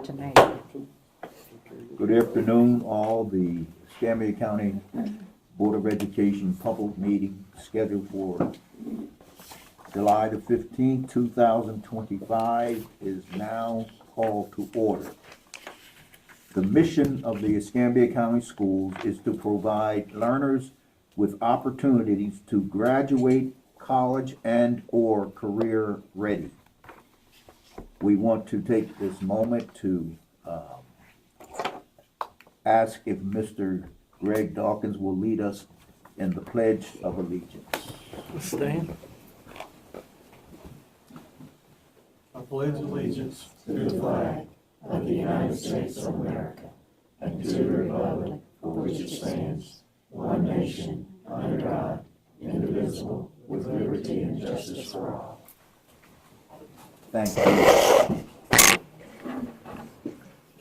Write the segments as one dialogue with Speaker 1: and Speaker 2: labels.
Speaker 1: tonight.
Speaker 2: Good afternoon, all. The Escambia County Board of Education public meeting scheduled for July the 15th, 2025 is now called to order. The mission of the Escambia County Schools is to provide learners with opportunities to graduate college and/or career ready. We want to take this moment to ask if Mr. Greg Dawkins will lead us in the Pledge of Allegiance.
Speaker 3: Stand.
Speaker 4: I pledge allegiance
Speaker 5: to the flag of the United States of America and to the republic for which it stands, one nation, under God, indivisible, with liberty and justice for all.
Speaker 2: Thank you.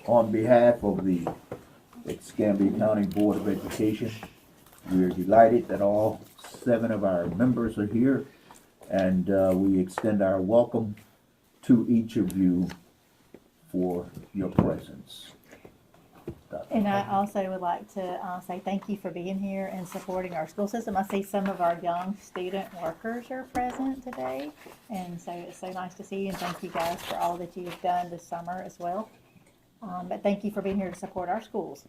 Speaker 2: On behalf of the Escambia County Board of Education, we are delighted that all 7 of our members are here, and we extend our welcome to each of you for your presence.
Speaker 6: And I also would like to say thank you for being here and supporting our school system. I see some of our young student workers are present today, and so it's so nice to see you, and thank you guys for all that you have done this summer as well. But thank you for being here to support our schools.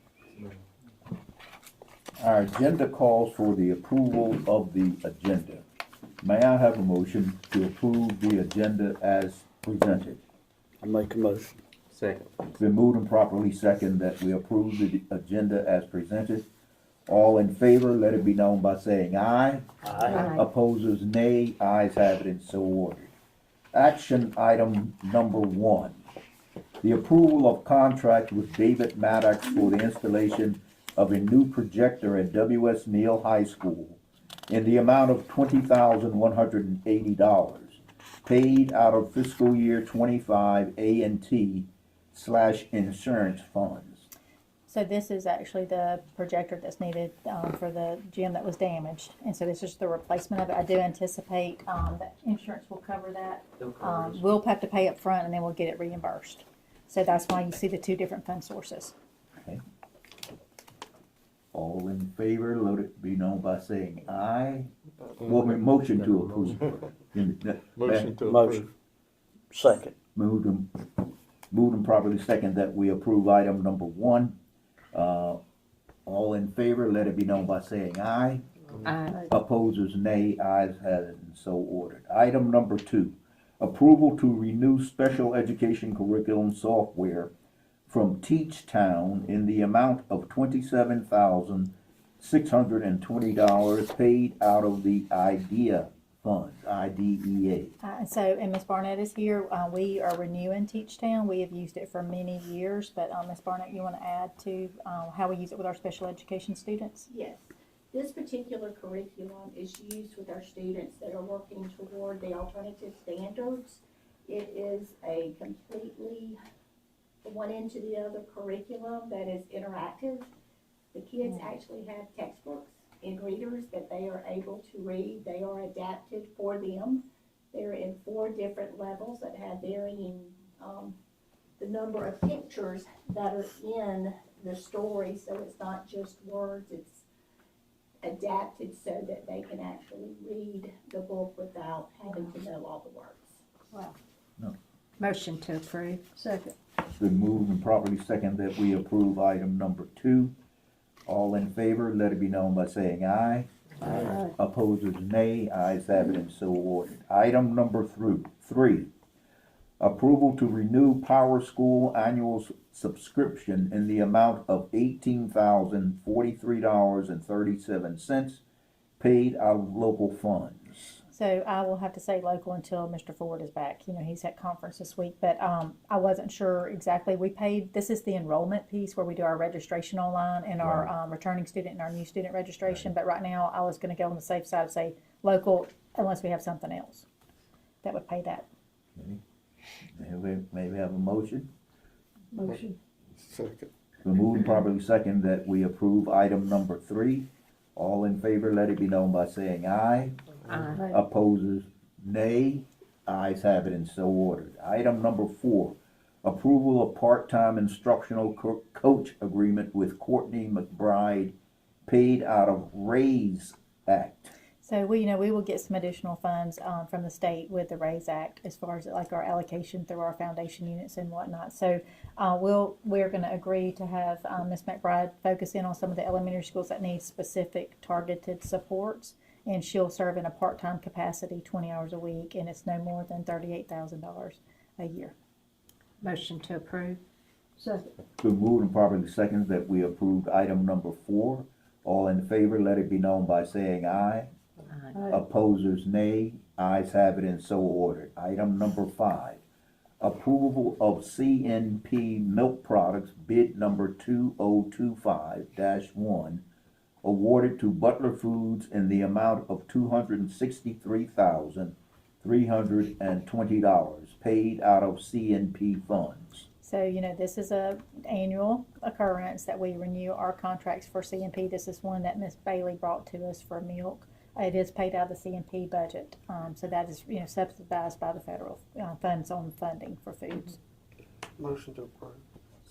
Speaker 2: Our agenda calls for the approval of the agenda. May I have a motion to approve the agenda as presented?
Speaker 3: I make a motion.
Speaker 1: Second.
Speaker 2: It's been moved and properly second that we approve the agenda as presented. All in favor, let it be known by saying aye.
Speaker 3: Aye.
Speaker 2: Opposers, nay. Ayes have it, and so ordered. Action item number 1. The approval of contract with David Maddox for the installation of a new projector at W.S. Neal High School in the amount of $20,180, paid out of fiscal year 25 A&T/insurance funds.
Speaker 6: So this is actually the projector that's needed for the gym that was damaged, and so this is the replacement of it. I do anticipate that insurance will cover that. We'll have to pay up front, and then we'll get it reimbursed. So that's why you see the 2 different fund sources.
Speaker 2: Okay. All in favor, let it be known by saying aye. Well, motion to approve.
Speaker 3: Motion to
Speaker 2: Motion.
Speaker 3: approve. Second.
Speaker 2: Moved and properly second that we approve item number 1. All in favor, let it be known by saying aye.
Speaker 1: Aye.
Speaker 2: Opposers, nay. Ayes have it, and so ordered. Item number 2, approval to renew special education curriculum software from Teach Town in the amount of $27,620, paid out of the IDEA funds, IDEA.
Speaker 6: And Ms. Barnett is here. We are renewing Teach Town. We have used it for many years, but Ms. Barnett, you want to add to how we use it with our special education students?
Speaker 7: Yes. This particular curriculum is used with our students that are working toward the alternative standards. It is a completely one into the other curriculum that is interactive. The kids actually have textbooks and readers that they are able to read. They are adapted for them. They're in 4 different levels that have varying the number of pictures that are in the story, so it's not just words, it's adapted so that they can actually read the book without having to know all the words.
Speaker 6: Wow.
Speaker 1: Motion to approve.
Speaker 6: Second.
Speaker 2: It's been moved and properly second that we approve item number 2. All in favor, let it be known by saying aye.
Speaker 1: Aye.
Speaker 2: Opposers, nay. Ayes have it, and so ordered. Item number 3, approval to renew Power School annual subscription in the amount of $18,043.37, paid out of local funds.
Speaker 6: So I will have to say local until Mr. Ford is back. You know, he's at conference this week, but I wasn't sure exactly. We paid, this is the enrollment piece where we do our registration online and our returning student and our new student registration. But right now I was going to go on the safe side and say local unless we have something else that would pay that.
Speaker 2: May we have a motion?
Speaker 6: Motion.
Speaker 3: Second.
Speaker 2: We move and properly second that we approve item number 3. All in favor, let it be known by saying aye.
Speaker 1: Aye.
Speaker 2: Opposers, nay. Ayes have it, and so ordered. Item number 4, Approval of part-time instructional coach agreement with Courtney McBride, paid out of RAISE Act.
Speaker 6: So we will get some additional funds from the state with the RAISE Act as far as like our allocation through our foundation units and whatnot. So we're going to agree to have Ms. McBride focus in on some of the elementary schools that need specific targeted supports, and she'll serve in a part-time capacity, 20 hours a week, and it's no more than $38,000 a year.
Speaker 1: Motion to approve.
Speaker 5: Second.
Speaker 2: Been moved and properly seconded that we approved item number 4. All in favor, let it be known by saying aye.
Speaker 1: Aye.
Speaker 2: Opposers, nay. Ayes have it and so ordered. Item number 5, approval of CNP milk products bid number 2025-1, awarded to Butler Foods in the amount of $263,320, paid out of CNP funds.
Speaker 6: So, this is a annual occurrence that we renew our contracts for CNP. This is one that Ms. Bailey brought to us for milk. It is paid out of the CNP budget. So that is, subsidized by the federal funds on funding for foods.
Speaker 3: Motion to approve.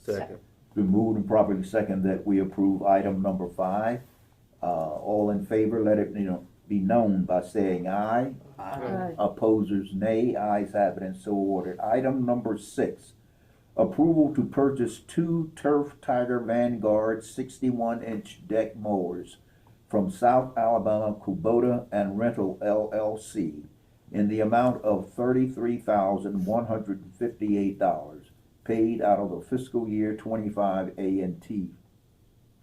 Speaker 6: Second.
Speaker 2: Been moved and properly seconded that we approve item number 5. All in favor, let it be known by saying aye.
Speaker 1: Aye.
Speaker 2: Opposers, nay. Ayes have it and so ordered. Item number 6, approval to purchase 2 Turf Tiger Vanguard 61-inch deck mowers from South Alabama Kubota and Rental LLC in the amount of $33,158, paid out of the fiscal year 25 A&T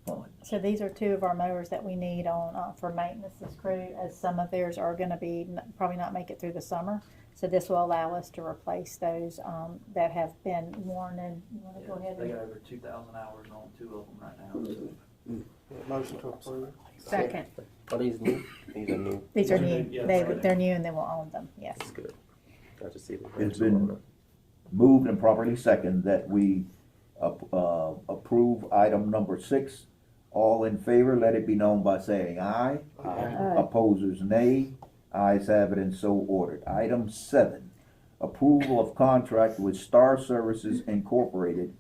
Speaker 2: fund.
Speaker 6: So these are 2 of our mowers that we need on for maintenance this crew, as some of theirs are going to be probably not make it through the summer. So this will allow us to replace those that have been worn. And you want to go ahead?
Speaker 8: They got over 2,000 hours on 2 of them right now. So.
Speaker 3: Motion to approve.
Speaker 1: Second.
Speaker 9: Are these new? These are new.
Speaker 6: These are new.
Speaker 8: Yeah,
Speaker 6: They're new, and then we'll own them. Yes.
Speaker 9: That's good. Got to see them.
Speaker 2: It's been moved and properly seconded that we approve item number 6. All in favor, let it be known by saying aye.
Speaker 1: Aye.
Speaker 2: Opposers, nay. Ayes have it and so ordered. Item 7, approval of contract with Star Services Incorporated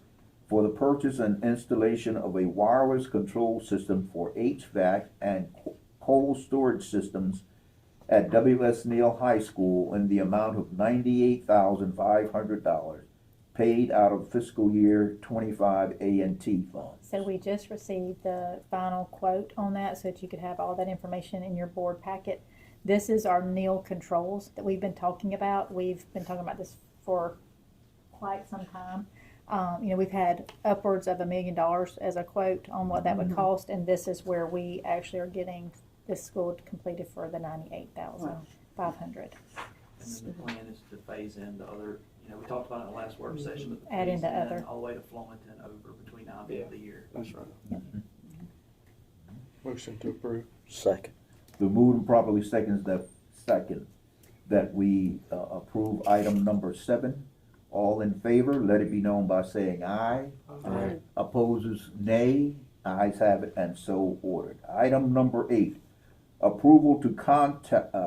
Speaker 2: for the purchase and installation of a wireless control system for HVAC and cold storage systems at W.S. Neal High School in the amount of $98,500, paid out of fiscal year 25 A&T funds.
Speaker 6: So we just received the final quote on that, so that you could have all that information in your board packet. This is our Neal controls that we've been talking about. We've been talking about this for quite some time. We've had upwards of $1 million as a quote on what that would cost, and this is where we actually are getting this school completed for the $98,500.
Speaker 8: And then the plan is to phase in the other, we talked about it in the last work session, but
Speaker 6: Add in
Speaker 8: phase
Speaker 6: the other.
Speaker 8: all the way to Florenton over between now and the end of the year.
Speaker 3: That's right.
Speaker 6: Yep.
Speaker 3: Motion to approve.
Speaker 9: Second.
Speaker 2: The moved and properly seconds that we approve item number 7. All in favor, let it be known by saying aye.
Speaker 1: Aye.
Speaker 2: Opposers, nay. Ayes have it and so ordered. Item number 8, approval to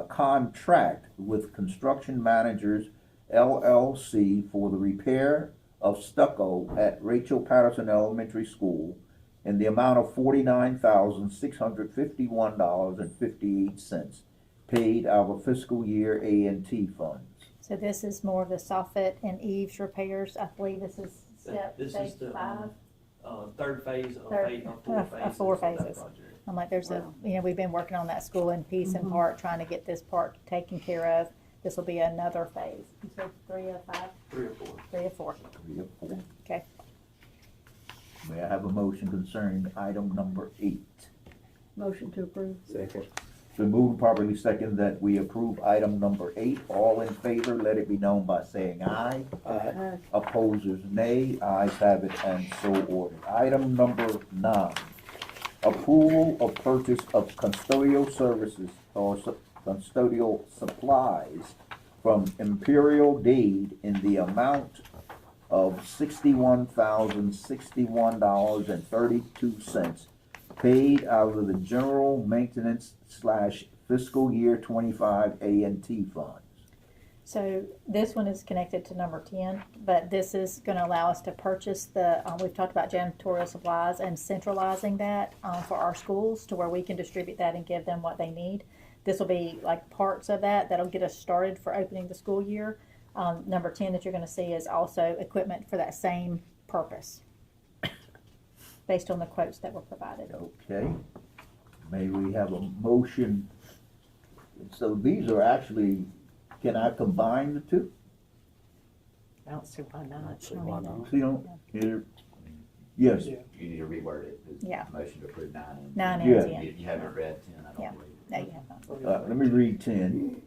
Speaker 2: contract with Construction Managers LLC for the repair of stucco at Rachel Patterson Elementary School in the amount of $49,651.58, paid out of fiscal year A&T funds.
Speaker 6: So this is more of the soffit and eaves repairs. I believe this is
Speaker 8: This
Speaker 6: stage
Speaker 8: is the
Speaker 6: 5.
Speaker 8: third phase of
Speaker 6: Third-
Speaker 8: 4
Speaker 6: of
Speaker 8: phases.
Speaker 6: 4
Speaker 8: of that
Speaker 6: phases.
Speaker 8: project.
Speaker 6: I'm like, we've been working on that school in piece and part, trying to get this part taken care of. This will be another phase. You said 3 of 5?
Speaker 8: 3 or 4.
Speaker 6: 3 of 4.
Speaker 2: 3 or 4.
Speaker 6: Okay.
Speaker 2: May I have a motion concerning item number 8?
Speaker 5: Motion to approve.
Speaker 9: Second.
Speaker 2: So moved properly second that we approve item number 8. All in favor, let it be known by saying aye.
Speaker 5: Aye.
Speaker 2: Opposers, nay. Ayes have it and so ordered. Item number 9, approval of purchase of custodial services or custodial supplies from Imperial Dade in the amount of $61,061.32, paid out of the general maintenance / fiscal year 25 A&T funds.
Speaker 6: So this one is connected to number 10, but this is going to allow us to purchase we've talked about janitorial supplies and centralizing that for our schools to where we can distribute that and give them what they need. This will be like parts of that'll get us started for opening the school year. Number 10 that you're going to see is also equipment for that same purpose based on the quotes that were provided.
Speaker 2: Okay. May we have a motion? So these are actually, can I combine the two?
Speaker 1: I don't see why not.
Speaker 9: See why not?
Speaker 2: See, here, yes,
Speaker 3: Yeah.
Speaker 5: You need to reword it. It's
Speaker 6: Yeah.
Speaker 5: Motion to approve 9 and
Speaker 6: 9
Speaker 2: Yeah.
Speaker 6: and 10.
Speaker 5: You haven't read 10, I
Speaker 6: Yeah.
Speaker 5: don't believe.
Speaker 6: No, you have not.
Speaker 2: let me read 10.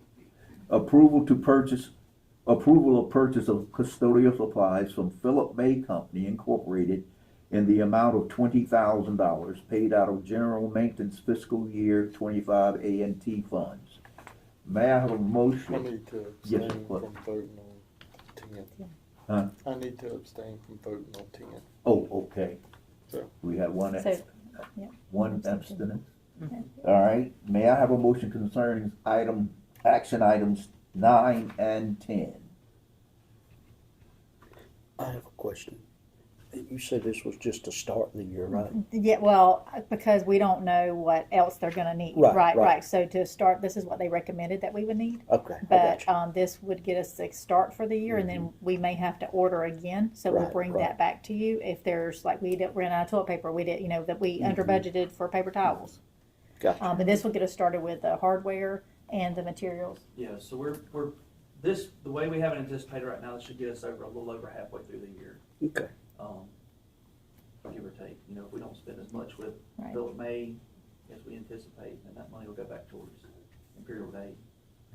Speaker 2: Approval of purchase of custodial supplies from Philip May Company Incorporated in the amount of $20,000 paid out of general maintenance fiscal year 25 A&T funds. May I have a
Speaker 10: I
Speaker 2: motion?
Speaker 10: need to
Speaker 2: Yes,
Speaker 10: abstain
Speaker 2: what?
Speaker 10: from voting on 10.
Speaker 2: Huh?
Speaker 10: I need to abstain from voting on 10.
Speaker 2: Oh, okay.
Speaker 10: So-
Speaker 2: We have one,
Speaker 6: So, yeah.
Speaker 2: one abstinence.
Speaker 6: Okay.
Speaker 2: All right, may I have a motion concerning action items 9 and 10?
Speaker 11: I have a question. You said this was just to start the year, right?
Speaker 6: Yeah, well, because we don't know what else they're gonna need.
Speaker 11: Right.
Speaker 6: So to start, this is what they recommended that we would need.
Speaker 11: Okay, I
Speaker 6: But,
Speaker 11: got you.
Speaker 6: this would get us a start for the year, and then we may have to order again, so we'll
Speaker 11: Right,
Speaker 6: bring
Speaker 11: right.
Speaker 6: that back to you if there's, like, we ran out of toilet paper, we did, that we under budgeted for paper towels.
Speaker 11: Gotcha.
Speaker 6: But this will get us started with the hardware and the materials.
Speaker 8: Yeah, so we're, the way we have it anticipated right now, this should get us over a little over halfway through the year.
Speaker 11: Okay.
Speaker 8: Give or take, if we don't spend as much with
Speaker 6: Right.
Speaker 8: Philip May as we anticipate, then that money will go back towards Imperial Aid.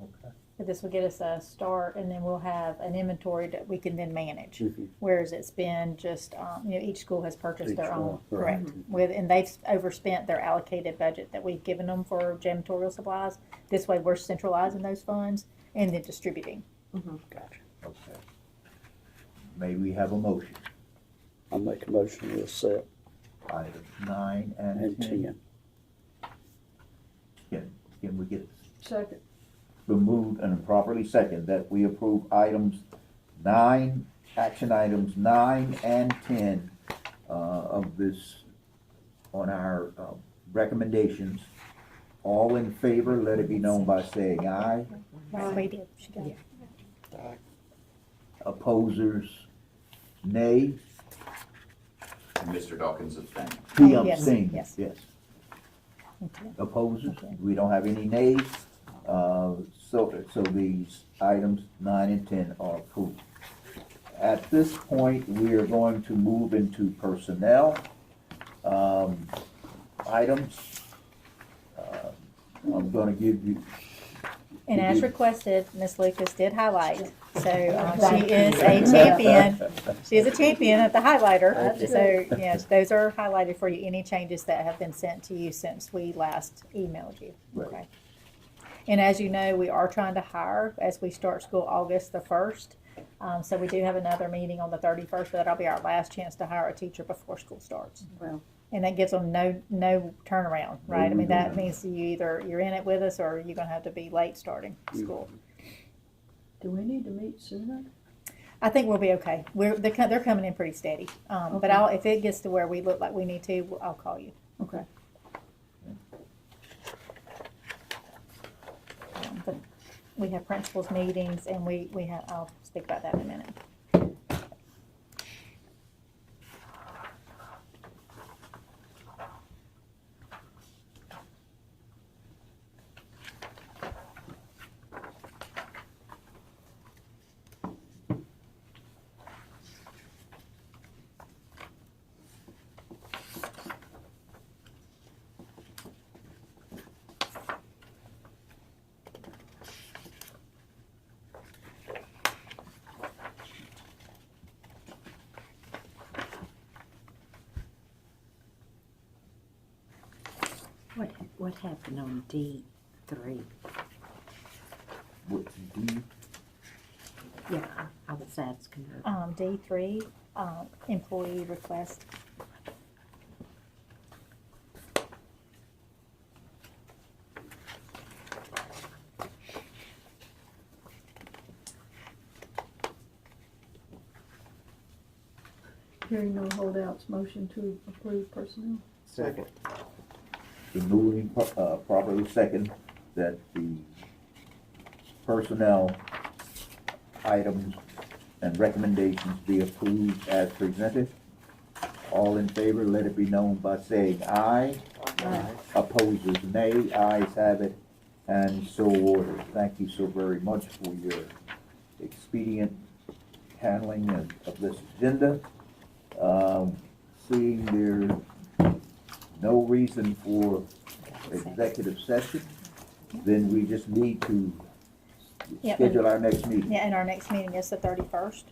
Speaker 2: Okay.
Speaker 6: But this will get us a start, and then we'll have an inventory that we can then manage.
Speaker 11: Mhm.
Speaker 6: Whereas it's been just, each school has purchased
Speaker 11: Each
Speaker 6: their own,
Speaker 11: one, right.
Speaker 6: correct. And they've overspent their allocated budget that we've given them for janitorial supplies. This way, we're centralizing those funds and then distributing.
Speaker 11: Gotcha.
Speaker 2: Okay. May we have a motion?
Speaker 11: I'll make a motion to accept
Speaker 2: Items 9 and
Speaker 11: and
Speaker 2: 10.
Speaker 11: 10.
Speaker 2: Can we get
Speaker 1: Second.
Speaker 2: been moved and properly second that we approve action items 9 and 10 of this on our recommendations. All in favor, let it be known by saying aye.
Speaker 6: Right, we did. She got it.
Speaker 10: Aye.
Speaker 2: Opposers, nay.
Speaker 5: Mr. Dawkins abstained.
Speaker 2: He
Speaker 6: Oh, yes,
Speaker 2: abstained,
Speaker 6: yes.
Speaker 2: yes.
Speaker 6: Okay.
Speaker 2: Opposers,
Speaker 6: Okay.
Speaker 2: we don't have any nays. So these items 9 and 10 are approved. At this point, we are going to move into personnel items. I'm gonna give you,
Speaker 6: And as requested, Ms. Lucas did highlight, so she is a champion. She is a champion at the highlighter. So, yes, those are highlighted for you, any changes that have been sent to you since we last emailed you.
Speaker 2: Right.
Speaker 6: Okay. And as you know, we are trying to hire as we start school August the 1st. So we do have another meeting on the 31st, but that'll be our last chance to hire a teacher before school starts.
Speaker 1: Well,
Speaker 6: And that gives them no turnaround, right? I mean, that means you're in it with us, or you're gonna have to be late starting school.
Speaker 1: do we need to meet sooner?
Speaker 6: I think we'll be okay. They're coming in pretty steady. But
Speaker 1: Okay.
Speaker 6: if it gets to where we look like we need to, I'll call you.
Speaker 1: Okay.
Speaker 6: But we have principals meetings, and I'll speak about that in a minute.
Speaker 1: What happened on D3?
Speaker 2: what do you,
Speaker 1: Yeah, I was asking her.
Speaker 6: D3, employee request.
Speaker 5: Hearing no holdouts, motion to approve personnel.
Speaker 3: Second.
Speaker 2: The moving, properly second, that the personnel items and recommendations be approved as presented. All in favor, let it be known by saying aye.
Speaker 5: Aye.
Speaker 2: Opposers, nay. Ayes have it, and so ordered. Thank you so very much for your expedient handling of this agenda. Seeing there's no reason for executive session, then we just need to
Speaker 6: Yep.
Speaker 2: schedule our next meeting.
Speaker 6: Yeah, and our next meeting is the 31st.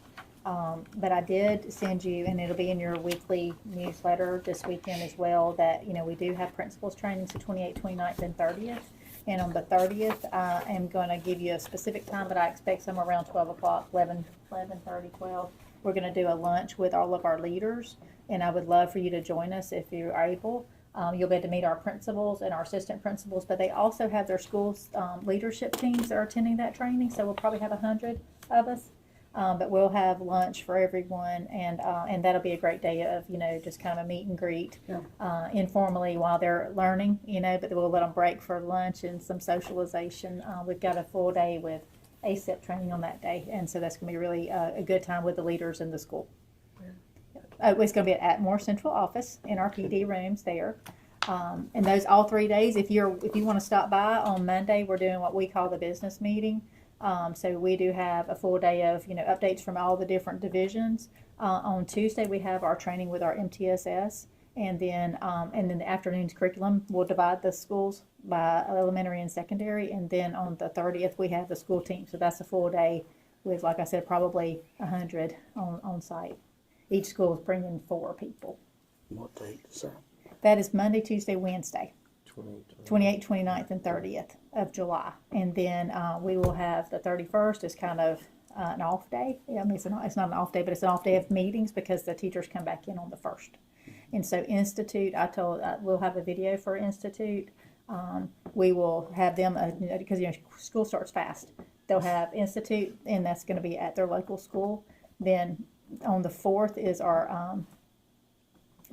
Speaker 6: But I did send you, and it'll be in your weekly newsletter this weekend as well, that, you know, we do have principals trainings the 28th, 29th, and 30th. And on the 30th, I am going to give you a specific time, but I expect somewhere around 12 o'clock, 11:30, 12. We're going to do a lunch with all of our leaders, and I would love for you to join us if you are able. You'll be able to meet our principals and our assistant principals, but they also have their schools' leadership teams that are attending that training, so we'll probably have 100 of us. But we'll have lunch for everyone, and that'll be a great day of, you know, just kind of a meet and greet, informally while they're learning, you know, but we'll let them break for lunch and some socialization. We've got a full day with ASIP training on that day, and so that's going to be really a good time with the leaders in the school. It's going to be at Atmore Central Office in our PD rooms there. And those all 3 days, if you want to stop by on Monday, we're doing what we call the business meeting. So we do have a full day of, you know, updates from all the different divisions. On Tuesday, we have our training with our MTSS, and then the afternoon's curriculum, we'll divide the schools by elementary and secondary, and then on the 30th, we have the school team. So that's a full day with, like I said, probably 100 on site. Each school is bringing 4 people.
Speaker 11: What date is that?
Speaker 6: That is Monday, Tuesday, Wednesday.
Speaker 10: 28,
Speaker 6: 28th, 29th, and 30th of July. And then we will have the 31st is kind of an off day. I mean, it's not an off day, but it's an off day of meetings because the teachers come back in on the 1st. And so Institute, we'll have a video for Institute. We will have them, because, you know, school starts fast. They'll have Institute, and that's going to be at their local school. Then on the 4th is our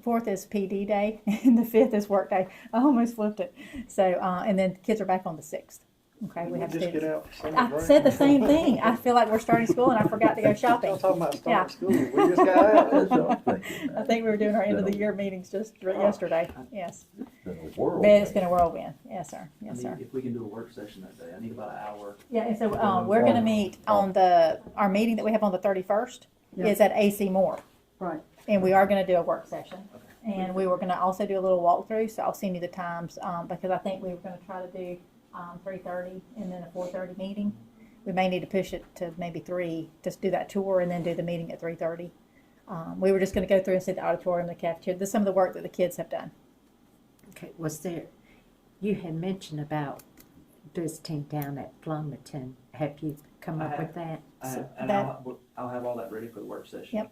Speaker 6: 4th is PD day, and the 5th is work day. I almost flipped it. So, and then kids are back on the 6th. Okay, we have
Speaker 3: Just get
Speaker 6: students.
Speaker 3: out. summer
Speaker 6: I
Speaker 3: break.
Speaker 6: said the same thing. I feel like we're starting school, and I forgot to go shopping.
Speaker 3: Y'all talking about
Speaker 6: Yeah.
Speaker 3: starting school, we just got out.
Speaker 2: That's what I'm thinking,
Speaker 6: I
Speaker 2: man.
Speaker 6: think we were doing our end of the year meetings just yesterday. Yes,
Speaker 2: It's been a whirlwind.
Speaker 6: but it's been a whirlwind. Yes, sir.
Speaker 8: I
Speaker 6: Yes,
Speaker 8: need,
Speaker 6: sir.
Speaker 8: if we can do a work session that day, I need about an hour.
Speaker 6: Yeah, and so we're going to meet on our meeting that we have on the 31st is at AC Moore.
Speaker 5: Right.
Speaker 6: And we are going to do a work session. And we were going to also do a little walkthrough, so I'll send you the times, because I think we were going to try to do 3:30 and then a 4:30 meeting. We may need to push it to maybe 3, just do that tour and then do the meeting at 3:30. We were just going to go through and see the auditorium, the cafeteria, some of the work that the kids have done.
Speaker 1: Okay, you had mentioned about visiting down at Plumerton. Have you come up with that?
Speaker 8: And
Speaker 6: that-
Speaker 8: I'll have all that ready for the work session.
Speaker 6: Yep.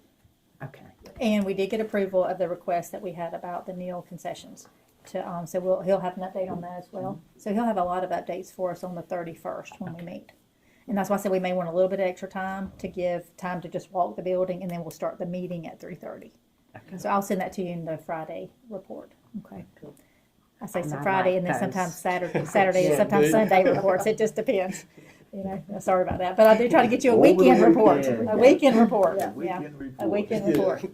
Speaker 1: Okay.
Speaker 6: And we did get approval of the request that we had about the Neal concessions. So he'll have an update on that as well. So he'll have a lot of updates for us on the 31st when we meet. And that's why I said we may want a little bit of extra time to give time to just walk the building, and then we'll start the meeting at 3:30.
Speaker 1: Okay.
Speaker 6: So I'll send that to you in the Friday report. Okay. I say
Speaker 1: And
Speaker 6: some
Speaker 1: I
Speaker 6: Friday
Speaker 1: like
Speaker 6: and then
Speaker 1: those.
Speaker 6: sometimes Saturday and
Speaker 3: Yeah,
Speaker 6: sometimes
Speaker 3: dude.
Speaker 6: Sunday reports. It just depends. You know, sorry about that. But I do try to get you a
Speaker 2: Over the
Speaker 6: weekend report.
Speaker 2: weekend.
Speaker 6: A weekend report.
Speaker 2: A
Speaker 6: Yeah.
Speaker 2: weekend
Speaker 6: A
Speaker 2: report.
Speaker 6: weekend report.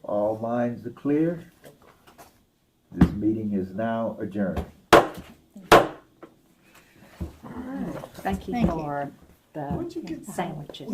Speaker 2: All minds are clear. This meeting is now adjourned.
Speaker 1: Thank you
Speaker 6: Thank you.
Speaker 1: for
Speaker 3: Where'd you
Speaker 1: the
Speaker 3: get that?
Speaker 1: sandwiches.